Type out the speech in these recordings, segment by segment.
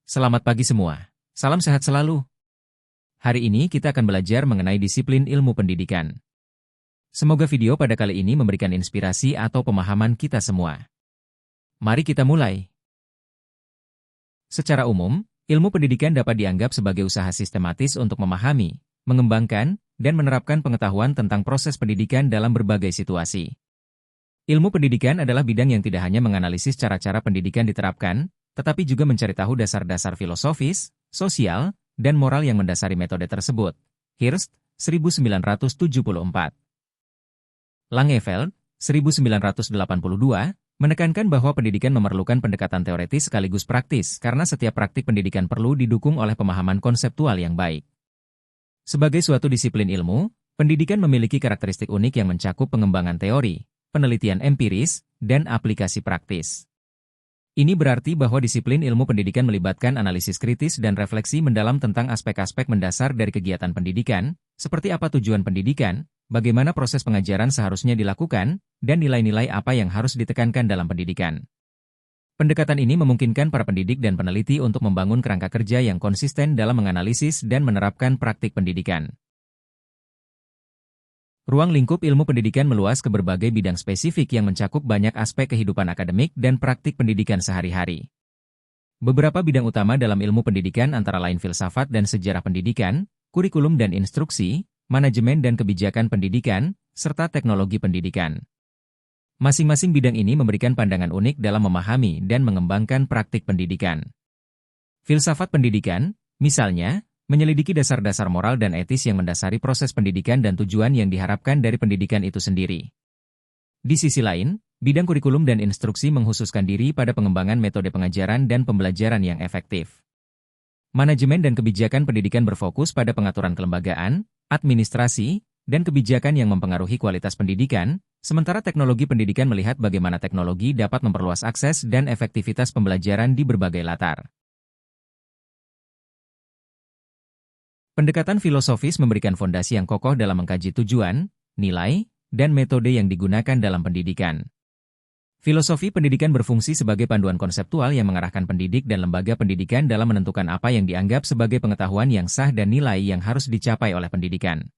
Selamat pagi semua. Salam sehat selalu. Hari ini kita akan belajar mengenai disiplin ilmu pendidikan. Semoga video pada kali ini memberikan inspirasi atau pemahaman kita semua. Mari kita mulai. Secara umum, ilmu pendidikan dapat dianggap sebagai usaha sistematis untuk memahami, mengembangkan, dan menerapkan pengetahuan tentang proses pendidikan dalam berbagai situasi. Ilmu pendidikan adalah bidang yang tidak hanya menganalisis cara-cara pendidikan diterapkan, tetapi juga mencari tahu dasar-dasar filosofis, sosial, dan moral yang mendasari metode tersebut. Hirst, 1974. Langeveld, 1982, menekankan bahwa pendidikan memerlukan pendekatan teoretis sekaligus praktis karena setiap praktik pendidikan perlu didukung oleh pemahaman konseptual yang baik. Sebagai suatu disiplin ilmu, pendidikan memiliki karakteristik unik yang mencakup pengembangan teori, penelitian empiris, dan aplikasi praktis. Ini berarti bahwa disiplin ilmu pendidikan melibatkan analisis kritis dan refleksi mendalam tentang aspek-aspek mendasar dari kegiatan pendidikan, seperti apa tujuan pendidikan, bagaimana proses pengajaran seharusnya dilakukan, dan nilai-nilai apa yang harus ditekankan dalam pendidikan. Pendekatan ini memungkinkan para pendidik dan peneliti untuk membangun kerangka kerja yang konsisten dalam menganalisis dan menerapkan praktik pendidikan. Ruang lingkup ilmu pendidikan meluas ke berbagai bidang spesifik yang mencakup banyak aspek kehidupan akademik dan praktik pendidikan sehari-hari. Beberapa bidang utama dalam ilmu pendidikan antara lain filsafat dan sejarah pendidikan, kurikulum dan instruksi, manajemen dan kebijakan pendidikan, serta teknologi pendidikan. Masing-masing bidang ini memberikan pandangan unik dalam memahami dan mengembangkan praktik pendidikan. Filsafat pendidikan, misalnya, menyelidiki dasar-dasar moral dan etis yang mendasari proses pendidikan dan tujuan yang diharapkan dari pendidikan itu sendiri. Di sisi lain, bidang kurikulum dan instruksi menghususkan diri pada pengembangan metode pengajaran dan pembelajaran yang efektif. Manajemen dan kebijakan pendidikan berfokus pada pengaturan kelembagaan, administrasi, dan kebijakan yang mempengaruhi kualitas pendidikan, sementara teknologi pendidikan melihat bagaimana teknologi dapat memperluas akses dan efektivitas pembelajaran di berbagai latar. Pendekatan filosofis memberikan fondasi yang kokoh dalam mengkaji tujuan, nilai, dan metode yang digunakan dalam pendidikan. Filosofi pendidikan berfungsi sebagai panduan konseptual yang mengarahkan pendidik dan lembaga pendidikan dalam menentukan apa yang dianggap sebagai pengetahuan yang sah dan nilai yang harus dicapai oleh pendidikan.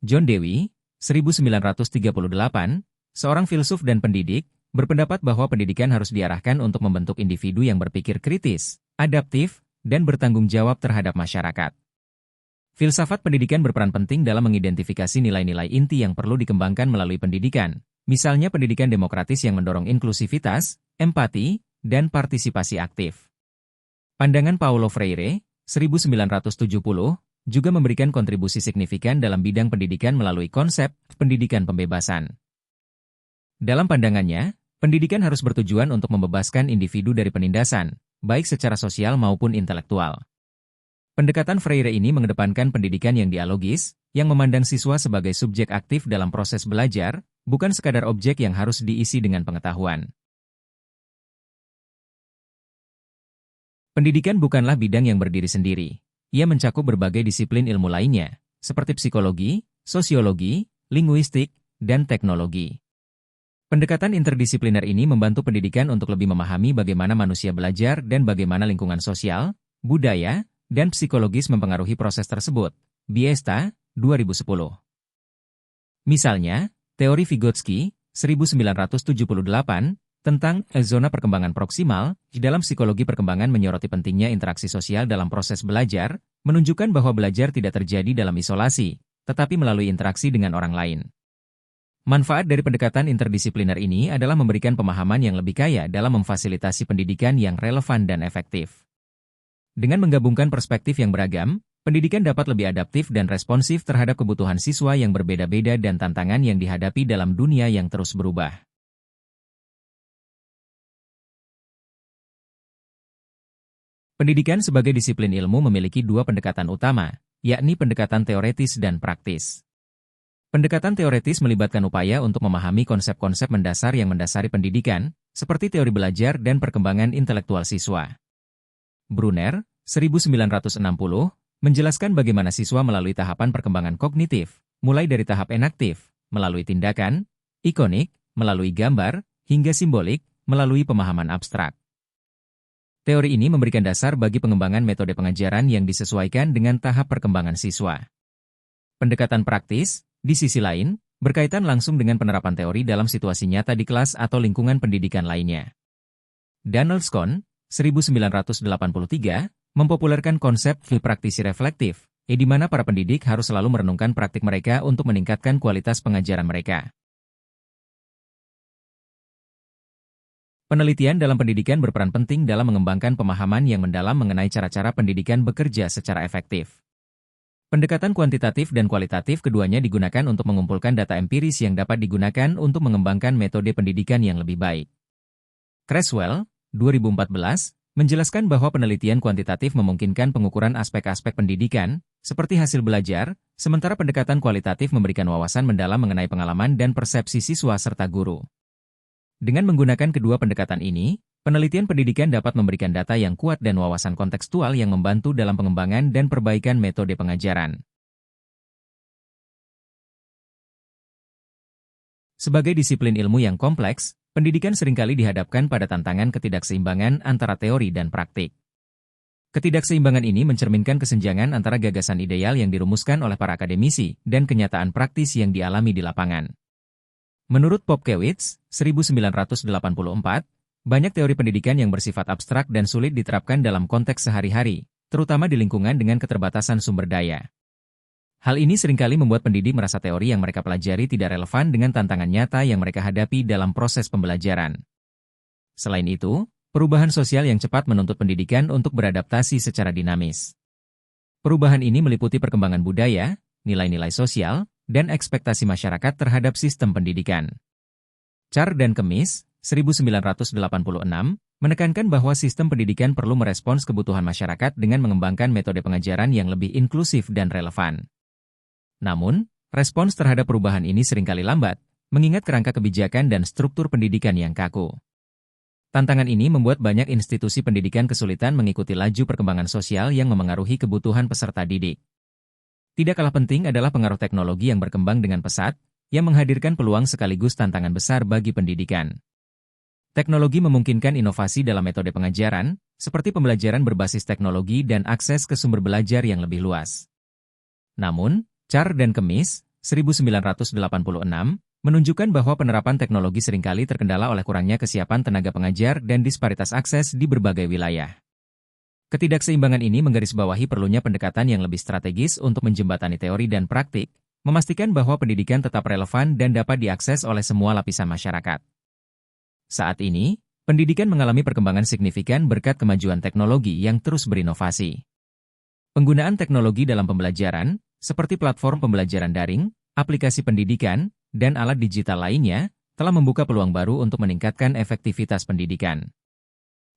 John Dewey, 1938, seorang filsuf dan pendidik, berpendapat bahwa pendidikan harus diarahkan untuk membentuk individu yang berpikir kritis, adaptif, dan bertanggung jawab terhadap masyarakat. Filsafat pendidikan berperan penting dalam mengidentifikasi nilai-nilai inti yang perlu dikembangkan melalui pendidikan, misalnya pendidikan demokratis yang mendorong inklusivitas, empati, dan partisipasi aktif. Pandangan Paulo Freire, 1970, juga memberikan kontribusi signifikan dalam bidang pendidikan melalui konsep pendidikan pembebasan. Dalam pandangannya, pendidikan harus bertujuan untuk membebaskan individu dari penindasan, baik secara sosial maupun intelektual. Pendekatan Freire ini mengedepankan pendidikan yang dialogis, yang memandang siswa sebagai subjek aktif dalam proses belajar, bukan sekadar objek yang harus diisi dengan pengetahuan. Pendidikan bukanlah bidang yang berdiri sendiri. Ia mencakup berbagai disiplin ilmu lainnya, seperti psikologi, sosiologi, linguistik, dan teknologi. Pendekatan interdisipliner ini membantu pendidikan untuk lebih memahami bagaimana manusia belajar dan bagaimana lingkungan sosial, budaya, dan psikologis mempengaruhi proses tersebut. Biesta, 2010. Misalnya, teori Vygotsky, 1978, tentang zona perkembangan proksimal, di dalam psikologi perkembangan menyoroti pentingnya interaksi sosial dalam proses belajar, menunjukkan bahwa belajar tidak terjadi dalam isolasi, tetapi melalui interaksi dengan orang lain. Manfaat dari pendekatan interdisipliner ini adalah memberikan pemahaman yang lebih kaya dalam memfasilitasi pendidikan yang relevan dan efektif. Dengan menggabungkan perspektif yang beragam, pendidikan dapat lebih adaptif dan responsif terhadap kebutuhan siswa yang berbeda-beda dan tantangan yang dihadapi dalam dunia yang terus berubah. Pendidikan sebagai disiplin ilmu memiliki dua pendekatan utama, yakni pendekatan teoretis dan praktis. Pendekatan teoretis melibatkan upaya untuk memahami konsep-konsep mendasar yang mendasari pendidikan, seperti teori belajar dan perkembangan intelektual siswa. Brunner, 1960, menjelaskan bagaimana siswa melalui tahapan perkembangan kognitif, mulai dari tahap enaktif, melalui tindakan, ikonik, melalui gambar, hingga simbolik, melalui pemahaman abstrak. Teori ini memberikan dasar bagi pengembangan metode pengajaran yang disesuaikan dengan tahap perkembangan siswa. Pendekatan praktis, di sisi lain, berkaitan langsung dengan penerapan teori dalam situasi nyata di kelas atau lingkungan pendidikan lainnya. Donaldson, 1983, mempopulerkan konsep praktisi reflektif, di mana para pendidik harus selalu merenungkan praktik mereka untuk meningkatkan kualitas pengajaran mereka. Penelitian dalam pendidikan berperan penting dalam mengembangkan pemahaman yang mendalam mengenai cara-cara pendidikan bekerja secara efektif. Pendekatan kuantitatif dan kualitatif keduanya digunakan untuk mengumpulkan data empiris yang dapat digunakan untuk mengembangkan metode pendidikan yang lebih baik. Creswell, 2014, menjelaskan bahwa penelitian kuantitatif memungkinkan pengukuran aspek-aspek pendidikan, seperti hasil belajar, sementara pendekatan kualitatif memberikan wawasan mendalam mengenai pengalaman dan persepsi siswa serta guru. Dengan menggunakan kedua pendekatan ini, penelitian pendidikan dapat memberikan data yang kuat dan wawasan kontekstual yang membantu dalam pengembangan dan perbaikan metode pengajaran. Sebagai disiplin ilmu yang kompleks, pendidikan seringkali dihadapkan pada tantangan ketidakseimbangan antara teori dan praktik. Ketidakseimbangan ini mencerminkan kesenjangan antara gagasan ideal yang dirumuskan oleh para akademisi dan kenyataan praktis yang dialami di lapangan. Menurut Popkewitz, 1984, banyak teori pendidikan yang bersifat abstrak dan sulit diterapkan dalam konteks sehari-hari, terutama di lingkungan dengan keterbatasan sumber daya. Hal ini seringkali membuat pendidik merasa teori yang mereka pelajari tidak relevan dengan tantangan nyata yang mereka hadapi dalam proses pembelajaran. Selain itu, perubahan sosial yang cepat menuntut pendidikan untuk beradaptasi secara dinamis. Perubahan ini meliputi perkembangan budaya, nilai-nilai sosial, dan ekspektasi masyarakat terhadap sistem pendidikan. Carr dan Kemis, 1986, menekankan bahwa sistem pendidikan perlu merespons kebutuhan masyarakat dengan mengembangkan metode pengajaran yang lebih inklusif dan relevan. Namun, respons terhadap perubahan ini seringkali lambat, mengingat kerangka kebijakan dan struktur pendidikan yang kaku. Tantangan ini membuat banyak institusi pendidikan kesulitan mengikuti laju perkembangan sosial yang memengaruhi kebutuhan peserta didik. Tidak kalah penting adalah pengaruh teknologi yang berkembang dengan pesat, yang menghadirkan peluang sekaligus tantangan besar bagi pendidikan. Teknologi memungkinkan inovasi dalam metode pengajaran, seperti pembelajaran berbasis teknologi dan akses ke sumber belajar yang lebih luas. Namun, Carr dan Kemis, 1986, menunjukkan bahwa penerapan teknologi seringkali terkendala oleh kurangnya kesiapan tenaga pengajar dan disparitas akses di berbagai wilayah. Ketidakseimbangan ini menggarisbawahi perlunya pendekatan yang lebih strategis untuk menjembatani teori dan praktik, memastikan bahwa pendidikan tetap relevan dan dapat diakses oleh semua lapisan masyarakat. Saat ini, pendidikan mengalami perkembangan signifikan berkat kemajuan teknologi yang terus berinovasi. Penggunaan teknologi dalam pembelajaran, seperti platform pembelajaran daring, aplikasi pendidikan, dan alat digital lainnya, telah membuka peluang baru untuk meningkatkan efektivitas pendidikan.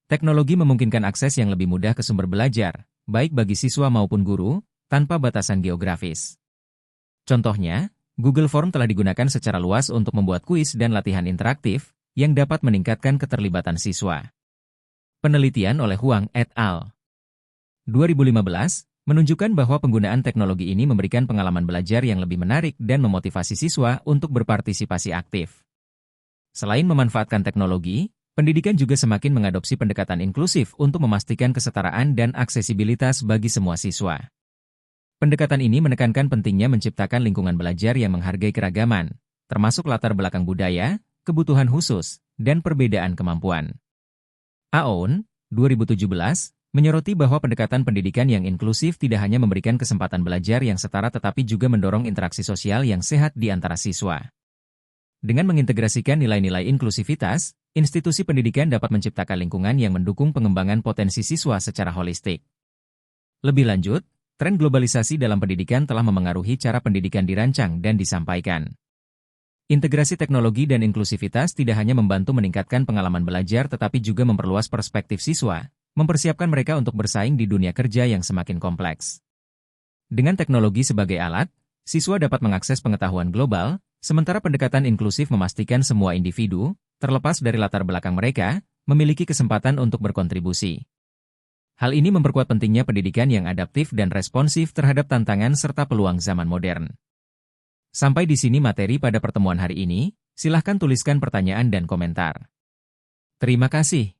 Teknologi memungkinkan akses yang lebih mudah ke sumber belajar, baik bagi siswa maupun guru, tanpa batasan geografis. Contohnya, Google Form telah digunakan secara luas untuk membuat kuis dan latihan interaktif, yang dapat meningkatkan keterlibatan siswa. Penelitian oleh Huang et al. 2015, menunjukkan bahwa penggunaan teknologi ini memberikan pengalaman belajar yang lebih menarik dan memotivasi siswa untuk berpartisipasi aktif. Selain memanfaatkan teknologi, pendidikan juga semakin mengadopsi pendekatan inklusif untuk memastikan kesetaraan dan aksesibilitas bagi semua siswa. Pendekatan ini menekankan pentingnya menciptakan lingkungan belajar yang menghargai keragaman, termasuk latar belakang budaya, kebutuhan khusus, dan perbedaan kemampuan. Aoun, 2017, menyoroti bahwa pendekatan pendidikan yang inklusif tidak hanya memberikan kesempatan belajar yang setara tetapi juga mendorong interaksi sosial yang sehat di antara siswa. Dengan mengintegrasikan nilai-nilai inklusivitas, institusi pendidikan dapat menciptakan lingkungan yang mendukung pengembangan potensi siswa secara holistik. Lebih lanjut, tren globalisasi dalam pendidikan telah memengaruhi cara pendidikan dirancang dan disampaikan. Integrasi teknologi dan inklusivitas tidak hanya membantu meningkatkan pengalaman belajar tetapi juga memperluas perspektif siswa, mempersiapkan mereka untuk bersaing di dunia kerja yang semakin kompleks. Dengan teknologi sebagai alat, siswa dapat mengakses pengetahuan global, sementara pendekatan inklusif memastikan semua individu, terlepas dari latar belakang mereka, memiliki kesempatan untuk berkontribusi. Hal ini memperkuat pentingnya pendidikan yang adaptif dan responsif terhadap tantangan serta peluang zaman modern. Sampai di sini materi pada pertemuan hari ini, silahkan tuliskan pertanyaan dan komentar. Terima kasih.